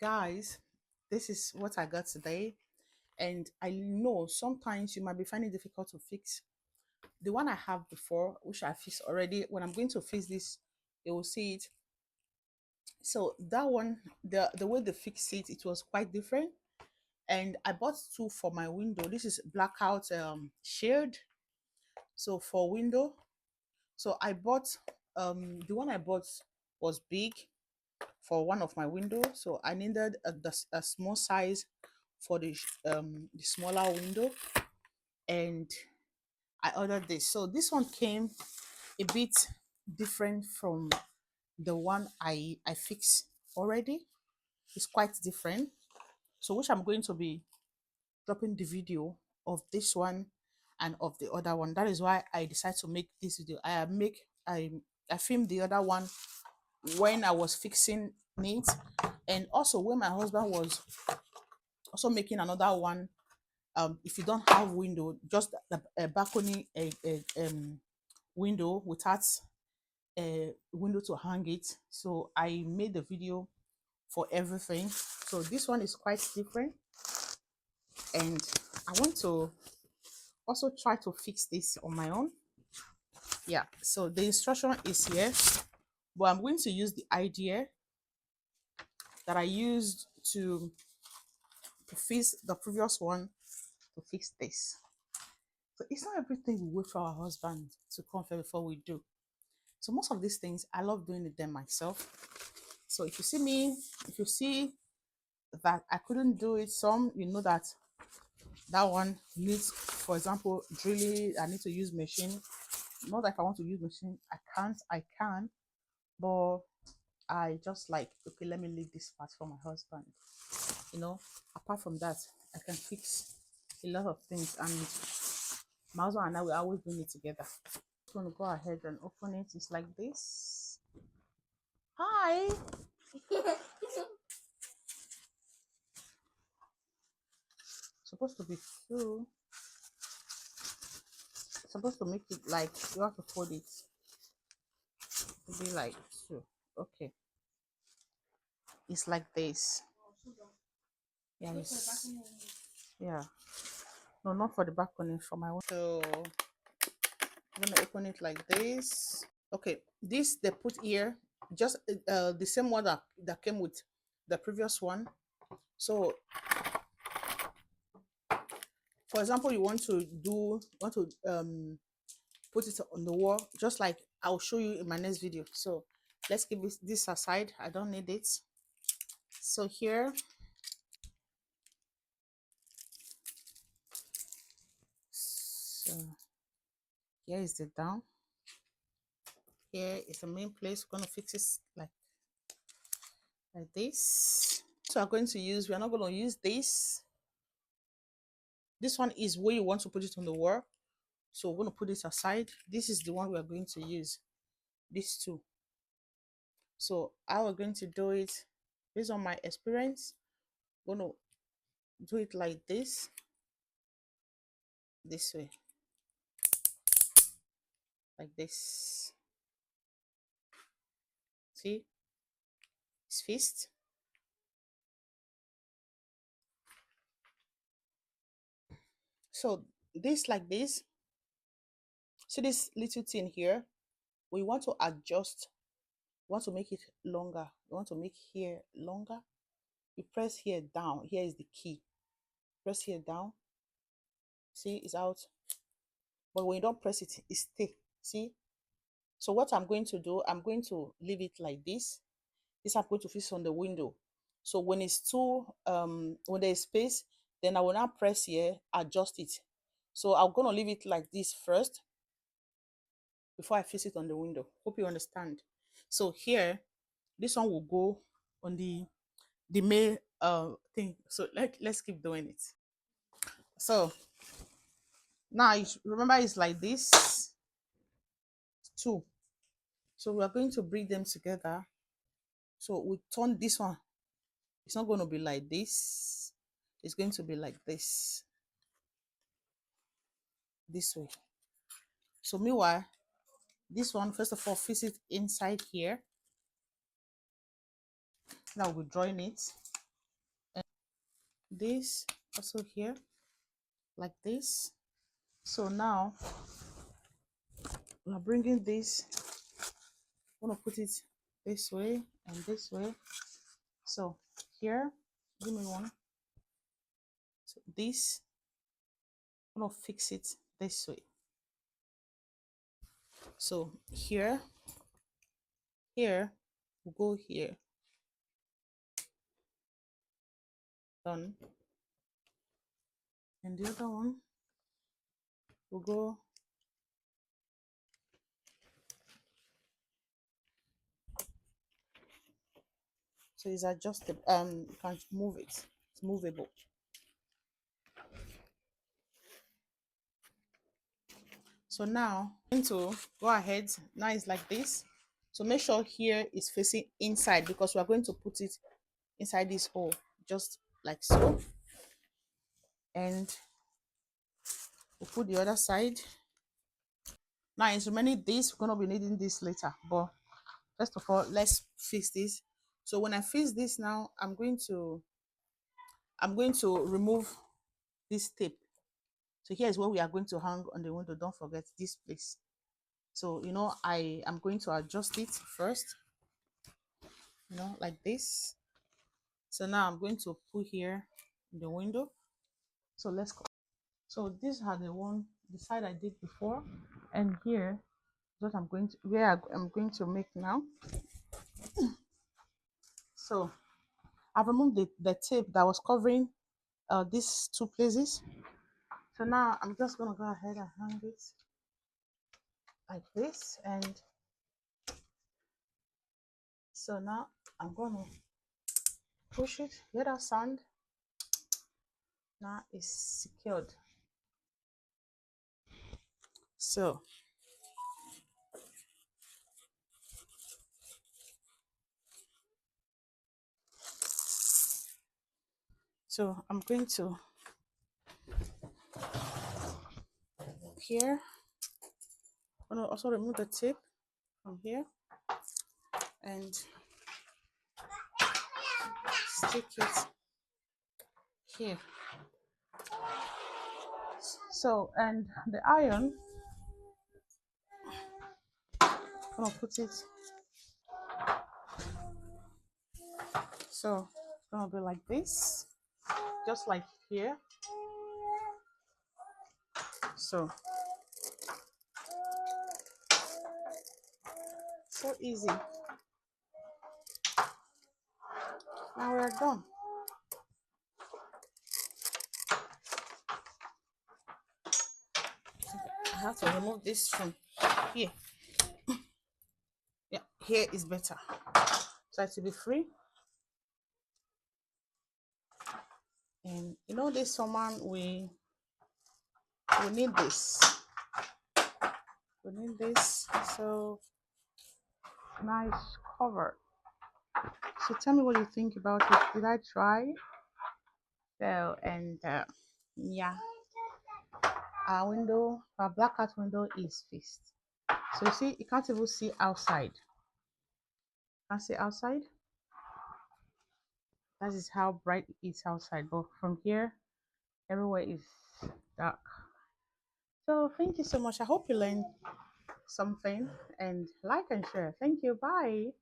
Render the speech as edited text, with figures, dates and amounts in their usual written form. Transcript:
Guys, this is what I got today, and I know sometimes you might be finding it difficult to fix the one I have before, which I fixed already. When I'm going to fix this, you will see it. So that one, the way they fix it, it was quite different. And I bought two for my window. This is Blackout shade, so for window. So I bought the one I bought was big for one of my windows, so I needed a small size for the smaller window, and I ordered this. So this one came a bit different from the one I fixed already. It's quite different. So which I'm going to be dropping the video of this one and of the other one. That is why I decided to make this video. I filmed the other one when I was fixing it, and also when my husband was also making another one. If you don't have window, just a balcony, a window without a window to hang it. So I made the video for everything. So this one is quite different, and I want to also try to fix this on my own. Yeah, so the instruction is here, but I'm going to use the idea that I used to fix the previous one to fix this. So it's not everything we wait for our husband to come first before we do. So most of these things I love doing it them myself. So if you see me, if you see that I couldn't do it, some you know that that one needs, for example, drilling. I need to use machine. Not that if I want to use machine, I can't. I can, but I just like, okay, let me leave this part for my husband. You know, apart from that, I can fix a lot of things, and my husband and I will always doing it together. I'm going to go ahead and open it. It's like this. Hi. Supposed to be two. Supposed to make it like you have to fold it to be like two. Okay. It's like this. Yeah. Yeah. No, not for the balcony, for my one. So I'm gonna open it like this. Okay, this they put here, just the same one that came with the previous one. So for example, you want to put it on the wall, just like I'll show you in my next video. So let's keep this aside, I don't need it. So here, so here is the down. Here is the main place. We're going to fix it like this. So we're going to use, we're not going to use this one is where you want to put it on the wall. So we're going to put it aside. This is the one we're going to use, these two. So how we're going to do it, based on my experience, I'm going to do it like this way, like this. See, it's fixed. So this like this. See this little thing here, we want to adjust, we want to make it longer, we want to make here longer. You press here down, here is the key. Press here down, see it's out, but when you don't press it, it stay. See, so what I'm going to do, I'm going to leave it like this. I'm going to fix on the window. So when it's too when there's space, then I will now press here, adjust it. So I'm going to leave it like this first before I fix it on the window. Hope you understand. So here, this one will go on the main thing. So let's keep doing it. So now remember it's like this two. So we are going to bring them together. So we turn this one. It's not going to be like this. It's going to be like this way. So meanwhile, this one, first of all, fix it inside here. Now we're drawing it. this also here like this. So now we're bringing this, I'm gonna put it this way and this way. So here, give me one. So this, I'm gonna fix it this way. So here, we'll go here, done. And the other one will go, so it's adjustable, you can move it, it's movable. So now I'm going to go ahead, now it's like this. So make sure here is facing inside because we are going to put it inside this hole, just like so. And we'll put the other side. Now it's remaining this, we're gonna be needing this later, but first of all, let's fix this. So when I fix this now, I'm going to remove this tape. So here's where we are going to hang on the window. Don't forget this place. So I am going to adjust it first, like this. So now I'm going to put here in the window. So let's go. So these are the side I did before, and here is what I'm going to make now. So I've removed the tape that was covering these two places. So now I'm just gonna go ahead and hang it like this, and so now I'm gonna push it. Hear that sound? Now it's secured. So I'm going to here. I'm gonna also remove the tape from here and stick it here. So, and the iron, I'm gonna put it, so it's gonna be like this, just like here. So easy. Now we're done. I have to remove this from here. Yeah, here is better. So to be free. And this summer we need this. We need this. So nice cover. So tell me what you think about it. Did I try? So and yeah, our blackout window is fixed. So you see, you can't even see outside. Can't see outside. That is how bright it is outside. But from here, everywhere is dark. So thank you so much. I hope you learned something and like and share. Thank you. Bye.